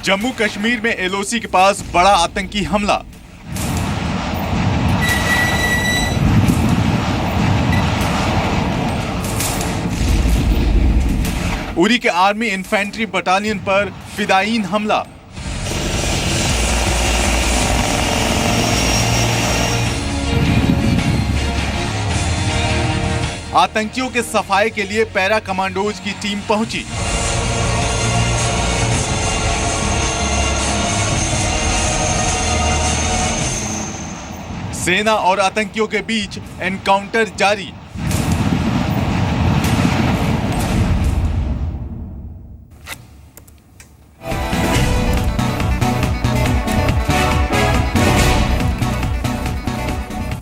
जम्मू कश्मीर में एलओसी के पास बड़ा आतंकी हमला। उरी के आर्मी इन्फेंट्री बटालियन पर फिदायीन हमला। आतंकियों के सफाई के लिए पैरा कमांडोज की टीम पहुंची। सेना और आतंकियों के बीच एनकाउंटर जारी।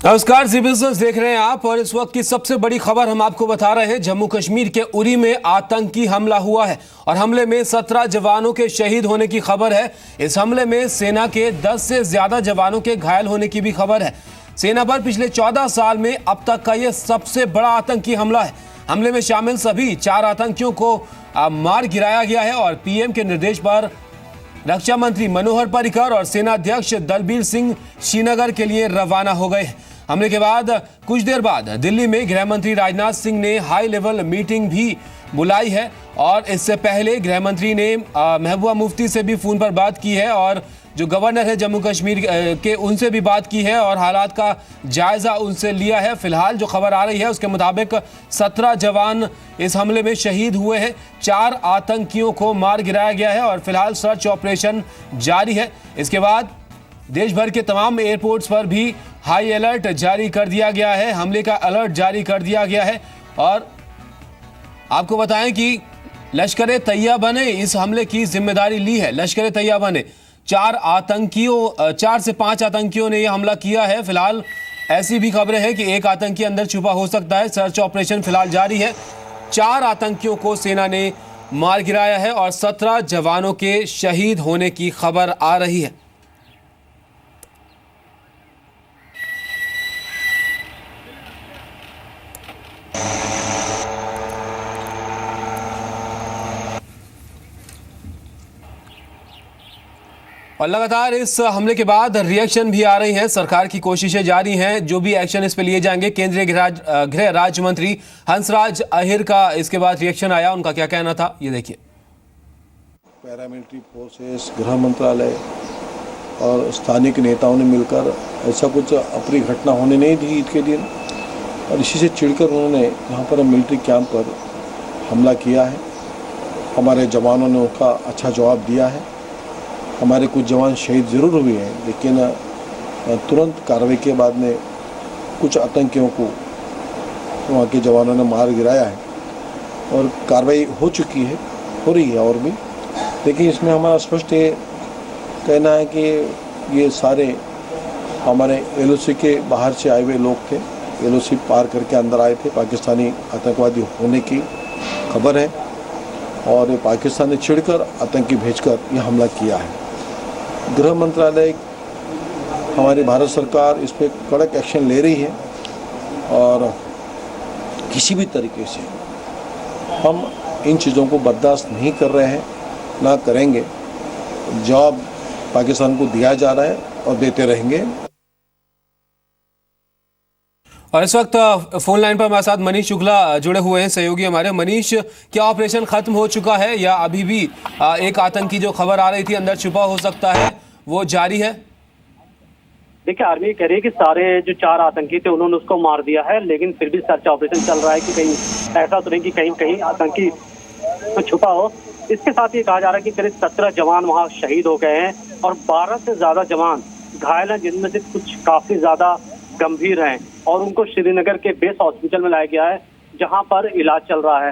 नमस्कार, जी बिजनेस देख रहे हैं आप और इस वक्त की सबसे बड़ी खबर हम आपको बता रहे हैं। जम्मू कश्मीर के उरी में आतंकी हमला हुआ है और हमले में 17 जवानों के शहीद होने की खबर है। इस हमले में सेना के 10 से ज्यादा जवानों के घायल होने की भी खबर है। सेना पर पिछले 14 साल में अब तक का यह सबसे बड़ा आतंकी हमला है। हमले में शामिल सभी 4 आतंकियों को मार गिराया गया है और पीएम के निर्देश पर रक्षा मंत्री मनोहर पर्रिकर और सेनाध्यक्ष दलबीर सिंह श्रीनगर के लिए रवाना हो गए। हमले के बाद कुछ देर बाद दिल्ली में गृह मंत्री राजनाथ सिंह ने हाई लेवल मीटिंग भी बुलाई है और इससे पहले गृह मंत्री ने महबूबा मुफ्ती से भी फोन पर बात की है और जो गवर्नर है जम्मू कश्मीर के उनसे भी बात की है और हालात का जायजा उनसे लिया है। फिलहाल जो खबर आ रही है उसके मुताबिक 17 जवान इस हमले में शहीद हुए हैं। 4 आतंकियों को मार गिराया गया है और फिलहाल सर्च ऑपरेशन जारी है। इसके बाद देश भर के तमाम एयरपोर्ट्स पर भी हाई अलर्ट जारी कर दिया गया है। हमले का अलर्ट जारी कर दिया गया है और आपको बताएं कि लश्कर तैयबा ने इस हमले की जिम्मेदारी ली है। लश्कर तैयबा ने 4 से 5 आतंकियों ने यह हमला किया है। फिलहाल ऐसी भी खबरें हैं कि एक आतंकी अंदर छुपा हो सकता है। सर्च ऑपरेशन फिलहाल जारी है। 4 आतंकियों को सेना ने मार गिराया है और 17 जवानों के शहीद होने की खबर आ रही है। और लगातार इस हमले के बाद रिएक्शन भी आ रही हैं। सरकार की कोशिशें जारी हैं, जो भी एक्शन इस पे लिए जाएंगे। केंद्रीय गृह राज्य मंत्री हंसराज अहिर का इसके बाद रिएक्शन आया, उनका क्या कहना था ये देखिए। पैरामिलिट्री फोर्सेस, गृह मंत्रालय और स्थानीय नेताओं ने मिलकर ऐसा कुछ अप्रिय घटना होने नहीं दी ईद के दिन और इसी से चिढ़कर उन्होंने यहाँ पर मिलिट्री कैंप पर हमला किया है। हमारे जवानों ने उसका अच्छा जवाब दिया है। हमारे कुछ जवान शहीद ज़रूर हुए हैं, लेकिन तुरंत कार्रवाई के बाद में कुछ आतंकियों को वहाँ के जवानों ने मार गिराया है और कार्रवाई हो चुकी है, हो रही है और भी। लेकिन इसमें हमारा स्पष्ट ये कहना है कि ये सारे हमारे एलओसी के बाहर से आए हुए लोग थे। एलओसी पार करके अंदर आए थे। पाकिस्तानी आतंकवादी होने की खबर है और पाकिस्तान ने चिढ़कर आतंकी भेजकर यह हमला किया है। गृह मंत्रालय, हमारी भारत सरकार इस पर कड़क एक्शन ले रही है और किसी भी तरीके से हम इन चीज़ों को बर्दाश्त नहीं कर रहे हैं, ना करेंगे। जवाब पाकिस्तान को दिया जा रहा है और देते रहेंगे। और इस वक्त फोन लाइन पर हमारे साथ मनीष शुक्ला जुड़े हुए हैं, सहयोगी हमारे। मनीष, क्या ऑपरेशन खत्म हो चुका है या अभी भी एक आतंकी जो खबर आ रही थी अंदर छुपा हो सकता है वो जारी है? देखिए, आर्मी कह रही है कि सारे जो 4 आतंकी थे उन्होंने उसको मार दिया है, लेकिन फिर भी सर्च ऑपरेशन चल रहा है कि कहीं ऐसा तो नहीं कि कहीं आतंकी छुपा हो। इसके साथ ये कहा जा रहा है कि करीब 17 जवान वहाँ शहीद हो गए हैं और 12 से ज्यादा जवान घायल हैं, जिनमें से कुछ काफी ज्यादा गंभीर हैं और उनको श्रीनगर के बेस हॉस्पिटल में लाया गया है, जहां पर इलाज चल रहा है।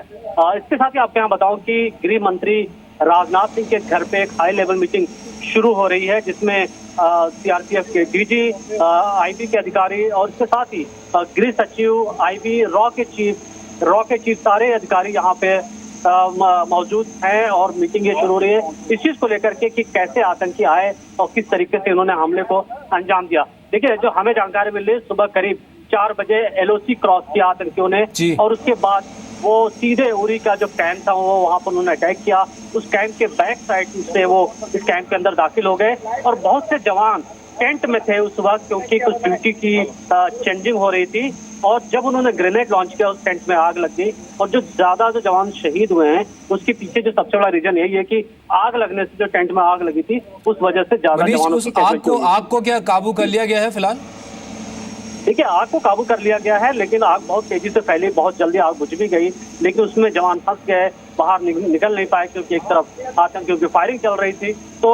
इसके साथ ही आपको यहाँ बताऊं कि गृह मंत्री राजनाथ सिंह के घर पे एक हाई लेवल मीटिंग शुरू हो रही है, जिसमें सीआरपीएफ के डीजी, आईबी के अधिकारी और इसके साथ ही गृह सचिव, आईबी, रॉ के चीफ सारे अधिकारी यहाँ पे मौजूद हैं और मीटिंग ये शुरू हो रही है इस चीज को लेकर के कि कैसे आतंकी आए और किस तरीके से उन्होंने हमले को अंजाम दिया। देखिए, जो हमें जानकारी मिल रही है, सुबह करीब 4 बजे एलओसी क्रॉस किया आतंकियों ने और उसके बाद वो सीधे उरी का जो कैंप था वो वहां पर उन्होंने अटैक किया। उस कैंप के बैक साइड से वो इस कैंप के अंदर दाखिल हो गए और बहुत से जवान टेंट में थे उस वक्त, क्योंकि कुछ ड्यूटी की चेंजिंग हो रही थी। और जब उन्होंने ग्रेनेड लॉन्च किया उस टेंट में आग लग गई और जो जवान शहीद हुए हैं उसके पीछे जो सबसे बड़ा रीजन यही है कि आग लगने से, जो टेंट में आग लगी थी उस वजह से ज्यादा जवानों की आग को क्या काबू कर लिया गया है फिलहाल? देखिए, आग को काबू कर लिया गया है, लेकिन आग बहुत तेजी से फैली, बहुत जल्दी आग बुझ भी गई, लेकिन उसमें जवान फंस गए, बाहर निकल नहीं पाए, क्योंकि एक तरफ आतंकियों की फायरिंग चल रही थी। तो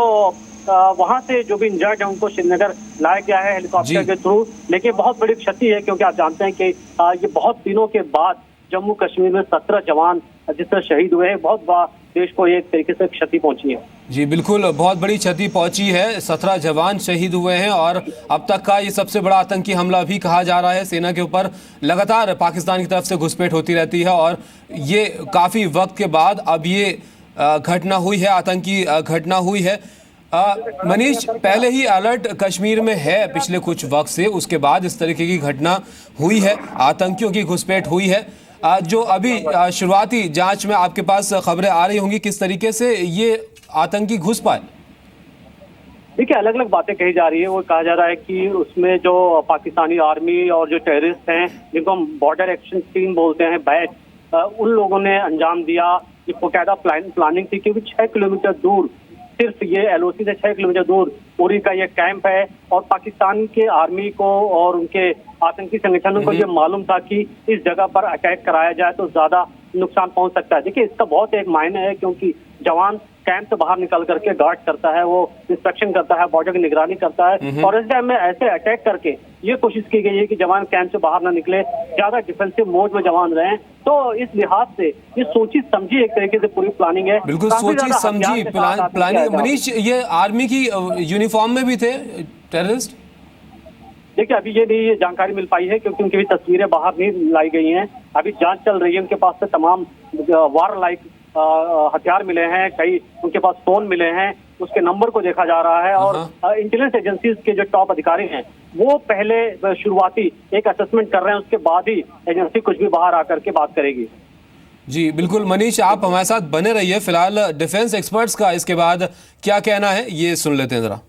वहां से जो भी इंजर्ड है उनको श्रीनगर लाया गया है हेलीकॉप्टर के थ्रू। लेकिन बहुत बड़ी क्षति है, क्योंकि आप जानते हैं कि ये बहुत दिनों के बाद जम्मू कश्मीर में 17 जवान जिससे शहीद हुए हैं, बहुत देश को एक तरीके से क्षति पहुंची है। जी बिल्कुल, बहुत बड़ी क्षति पहुंची है, 17 जवान शहीद हुए हैं और अब तक का ये सबसे बड़ा आतंकी हमला भी कहा जा रहा है। सेना के ऊपर लगातार पाकिस्तान की तरफ से घुसपैठ होती रहती है और ये काफ़ी वक्त के बाद अब ये घटना हुई है, आतंकी घटना हुई है। मनीष, पहले ही अलर्ट कश्मीर में है पिछले कुछ वक्त से, उसके बाद इस तरीके की घटना हुई है, आतंकियों की घुसपैठ हुई है। जो अभी शुरुआती जांच में आपके पास खबरें आ रही होंगी, किस तरीके से ये आतंकी घुस पाए? देखिए, अलग अलग बातें कही जा रही है। वो कहा जा रहा है कि उसमें जो पाकिस्तानी आर्मी और जो टेररिस्ट हैं, जिनको हम बॉर्डर एक्शन टीम बोलते हैं, बैच, उन लोगों ने अंजाम दिया। ये बाकायदा प्लानिंग थी, क्योंकि 6 किलोमीटर दूर, सिर्फ ये एलओसी से 6 किलोमीटर दूर उरी का ये कैंप है और पाकिस्तान के आर्मी को और उनके आतंकी संगठनों को ये मालूम था कि इस जगह पर अटैक कराया जाए तो ज्यादा नुकसान पहुंच सकता है। देखिए, इसका बहुत एक मायने है, क्योंकि जवान कैंप से बाहर निकल करके गार्ड करता है, वो इंस्पेक्शन करता है, बॉर्डर की निगरानी करता है, और इस टाइम में ऐसे अटैक करके ये कोशिश की गई है कि जवान कैंप से बाहर ना निकले, ज्यादा डिफेंसिव मोड में जवान रहें। तो इस लिहाज से ये सोची समझी एक तरीके से पूरी प्लानिंग है। बिल्कुल सोची समझी प्लानिंग। मनीष, ये आर्मी की यूनिफॉर्म में भी थे टेररिस्ट? देखिए, अभी ये नहीं जानकारी मिल पाई है, क्योंकि उनकी भी तस्वीरें बाहर नहीं लाई गई हैं। अभी जांच चल रही है। उनके पास से तमाम वार लाइक हथियार मिले हैं, कई उनके पास फोन मिले हैं, उसके नंबर को देखा जा रहा है। और इंटेलिजेंस एजेंसीज के जो टॉप अधिकारी हैं वो पहले शुरुआती एक असेसमेंट कर रहे हैं, उसके बाद ही एजेंसी कुछ भी बाहर आकर के बात करेगी। जी बिल्कुल मनीष, आप हमारे साथ बने रहिए। फिलहाल डिफेंस एक्सपर्ट्स का इसके बाद क्या कहना है ये सुन लेते हैं जरा।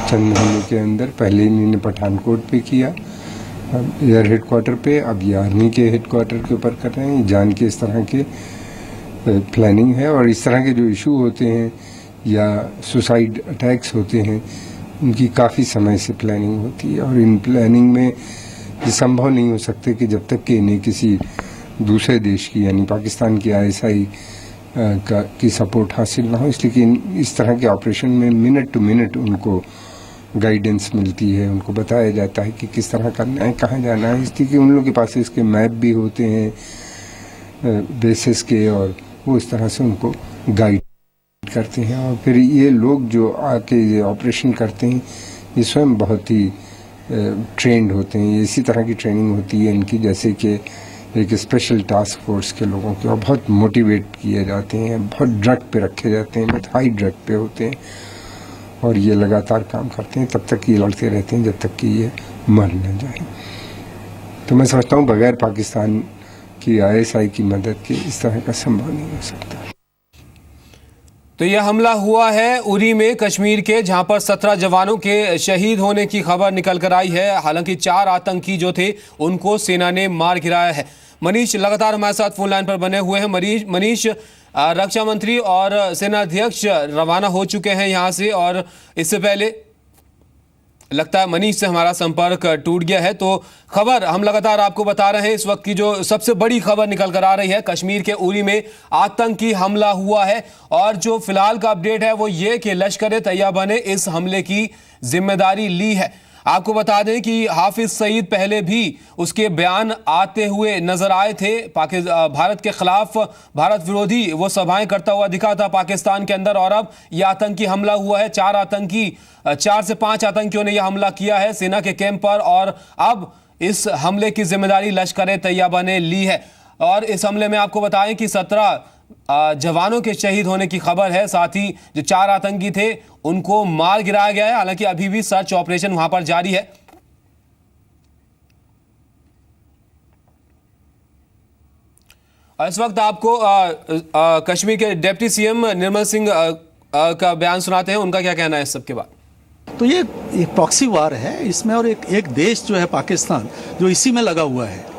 चंद महीने के अंदर पहले इन्होंने पठानकोट पे किया, एयर हेडक्वार्टर पे, अब ये आर्मी के हेडक्वार्टर के ऊपर कर रहे हैं। जान के इस तरह के प्लानिंग है और इस तरह के जो इशू होते हैं या सुसाइड अटैक्स होते हैं उनकी काफ़ी समय से प्लानिंग होती है और इन प्लानिंग में ये संभव नहीं हो सकते कि जब तक कि इन्हें किसी दूसरे देश की यानी पाकिस्तान की ISI की सपोर्ट हासिल ना हो। इसलिए इस तरह के ऑपरेशन में मिनट टू मिनट उनको गाइडेंस मिलती है, उनको बताया जाता है कि किस तरह करना है, कहाँ जाना है। इसलिए कि उन लोगों के पास इसके मैप भी होते हैं बेसिस के और वो इस तरह से उनको गाइड करते हैं। और फिर ये लोग जो आके ये ऑपरेशन करते हैं ये स्वयं बहुत ही ट्रेंड होते हैं। इसी तरह की ट्रेनिंग होती है इनकी, जैसे कि एक स्पेशल टास्क फोर्स के लोगों के, और बहुत मोटिवेट किए जाते हैं, बहुत ड्रग पे रखे जाते हैं, बहुत हाई ड्रग पे होते हैं और ये लगातार काम करते हैं। तब तक ये लड़ते रहते हैं जब तक कि ये मर न जाए। तो मैं समझता हूँ बगैर पाकिस्तान की ISI की मदद के इस तरह का संभव नहीं हो सकता। तो यह हमला हुआ है उरी में, कश्मीर के, जहां पर 17 जवानों के शहीद होने की खबर निकल कर आई है। हालांकि 4 आतंकी जो थे उनको सेना ने मार गिराया है। मनीष लगातार हमारे साथ फोन लाइन पर बने हुए हैं। मनीष, रक्षा मंत्री और सेना अध्यक्ष रवाना हो चुके हैं यहां से और इससे पहले लगता है मनीष से हमारा संपर्क टूट गया है। तो खबर हम लगातार आपको बता रहे हैं, इस वक्त की जो सबसे बड़ी खबर निकल कर आ रही है, कश्मीर के उरी में आतंकी हमला हुआ है और जो फिलहाल का अपडेट है वो ये कि लश्कर-ए-तैयबा ने इस हमले की जिम्मेदारी ली है। आपको बता दें कि हाफिज सईद पहले भी उसके बयान आते हुए नजर आए थे। भारत के खिलाफ भारत विरोधी वो सभाएं करता हुआ दिखा था पाकिस्तान के अंदर, और अब यह आतंकी हमला हुआ है। 4 से 5 आतंकियों ने यह हमला किया है सेना के कैंप पर, और अब इस हमले की जिम्मेदारी लश्कर तैयबा ने ली है। और इस हमले में आपको बताएं कि 17 जवानों के शहीद होने की खबर है। साथ ही जो 4 आतंकी थे उनको मार गिराया गया है। हालांकि अभी भी सर्च ऑपरेशन वहां पर जारी है। इस वक्त आपको कश्मीर के डिप्टी सीएम निर्मल सिंह का बयान सुनाते हैं, उनका क्या कहना है इस सब के बाद। तो ये एक प्रॉक्सी वार है इसमें, और एक देश जो है पाकिस्तान जो इसी में लगा हुआ है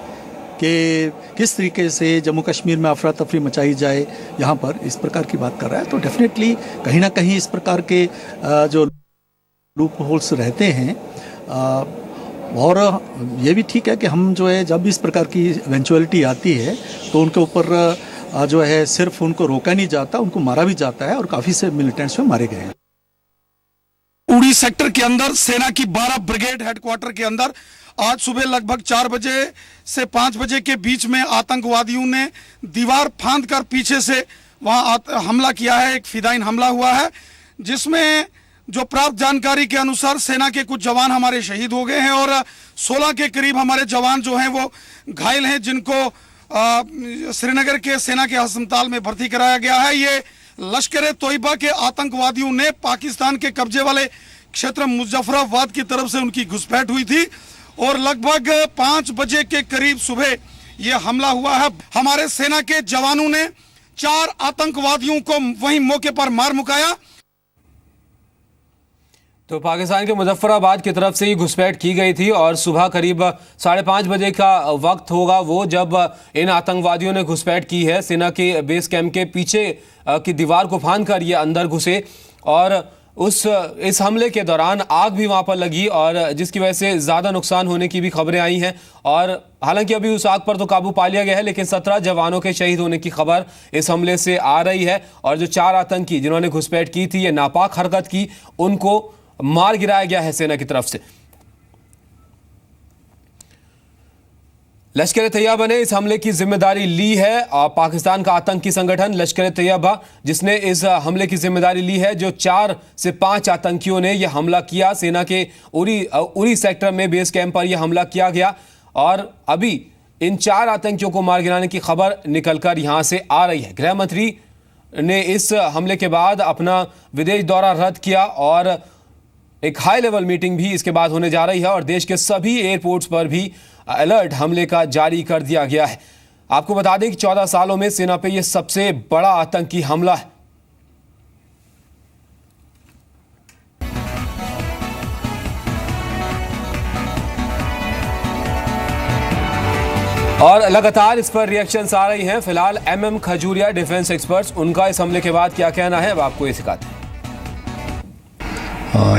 कि किस तरीके से जम्मू कश्मीर में अफरा तफरी मचाई जाए, यहाँ पर इस प्रकार की बात कर रहा है। तो डेफिनेटली कहीं ना कहीं इस प्रकार के जो लूप होल्स रहते हैं, और ये भी ठीक है कि हम जो है जब इस प्रकार की इवेंचुअलिटी आती है तो उनके ऊपर जो है सिर्फ उनको रोका नहीं जाता, उनको मारा भी जाता है, और काफ़ी से मिलिटेंट्स में मारे गए हैं। उड़ी सेक्टर के अंदर सेना की 12 ब्रिगेड हेडक्वार्टर के अंदर आज सुबह लगभग 4 बजे से 5 बजे के बीच में आतंकवादियों ने दीवार फांद कर पीछे से वहां हमला किया है। एक फिदायीन हमला हुआ है, जिसमें जो प्राप्त जानकारी के अनुसार सेना के कुछ जवान हमारे शहीद हो गए हैं, और 16 के करीब हमारे जवान जो हैं वो घायल हैं, जिनको श्रीनगर के सेना के अस्पताल में भर्ती कराया गया है। ये लश्कर तोयबा के आतंकवादियों ने पाकिस्तान के कब्जे वाले क्षेत्र मुजफ्फराबाद की तरफ से उनकी घुसपैठ हुई थी, और लगभग 5 बजे के करीब सुबह ये हमला हुआ है। हमारे सेना के जवानों ने 4 आतंकवादियों को वहीं मौके पर मार मुकाया। तो पाकिस्तान के मुजफ्फराबाद की तरफ से ही घुसपैठ की गई थी, और सुबह करीब 5:30 बजे का वक्त होगा वो जब इन आतंकवादियों ने घुसपैठ की है। सेना के बेस कैंप के पीछे की दीवार को फांद कर ये अंदर घुसे, और इस हमले के दौरान आग भी वहां पर लगी, और जिसकी वजह से ज़्यादा नुकसान होने की भी खबरें आई हैं। और हालांकि अभी उस आग पर तो काबू पा लिया गया है, लेकिन 17 जवानों के शहीद होने की खबर इस हमले से आ रही है। और जो 4 आतंकी जिन्होंने घुसपैठ की थी, ये नापाक हरकत की, उनको मार गिराया गया है सेना की तरफ से। लश्कर तैयबा ने इस हमले की जिम्मेदारी ली है, और पाकिस्तान का आतंकी संगठन लश्कर तैयबा जिसने इस हमले की जिम्मेदारी ली है। जो 4 से 5 आतंकियों ने यह हमला किया, सेना के उरी सेक्टर में बेस कैंप पर यह हमला किया गया, और अभी इन 4 आतंकियों को मार गिराने की खबर निकलकर यहां से आ रही है। गृह मंत्री ने इस हमले के बाद अपना विदेश दौरा रद्द किया, और एक हाई लेवल मीटिंग भी इसके बाद होने जा रही है, और देश के सभी एयरपोर्ट्स पर भी अलर्ट हमले का जारी कर दिया गया है। आपको बता दें कि 14 सालों में सेना पे यह सबसे बड़ा आतंकी हमला है। और लगातार इस पर रिएक्शंस आ रही हैं। फिलहाल MM खजूरिया डिफेंस एक्सपर्ट्स, उनका इस हमले के बाद क्या कहना है, अब आपको ये सिखाते हैं।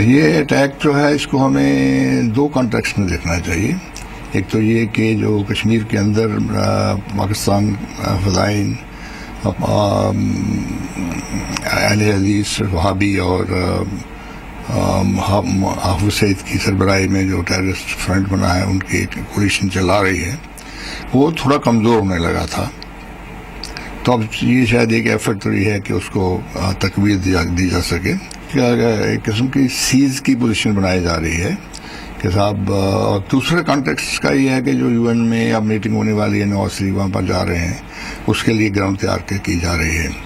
ये अटैक जो है इसको हमें 2 कॉन्टेक्स्ट में देखना चाहिए। एक तो ये कि जो कश्मीर के अंदर पाकिस्तान फदाइन अहले हदीस वहाबी और हाफिज सईद की सरबराही में जो टेररिस्ट फ्रंट बना है, उनकी कोलिशन चला रही है, वो थोड़ा कमज़ोर होने लगा था। तो अब ये शायद एक एफर्ट तो ये है कि उसको तकवीत दी जा सके। एक किस्म की सीज की पोजीशन बनाई जा रही है कि साहब। और दूसरे कॉन्टेक्स्ट का ये है कि जो UN में अब मीटिंग होने वाली है, नवाज शरीफ वहाँ पर जा रहे हैं, उसके लिए ग्राउंड तैयार की जा रही है।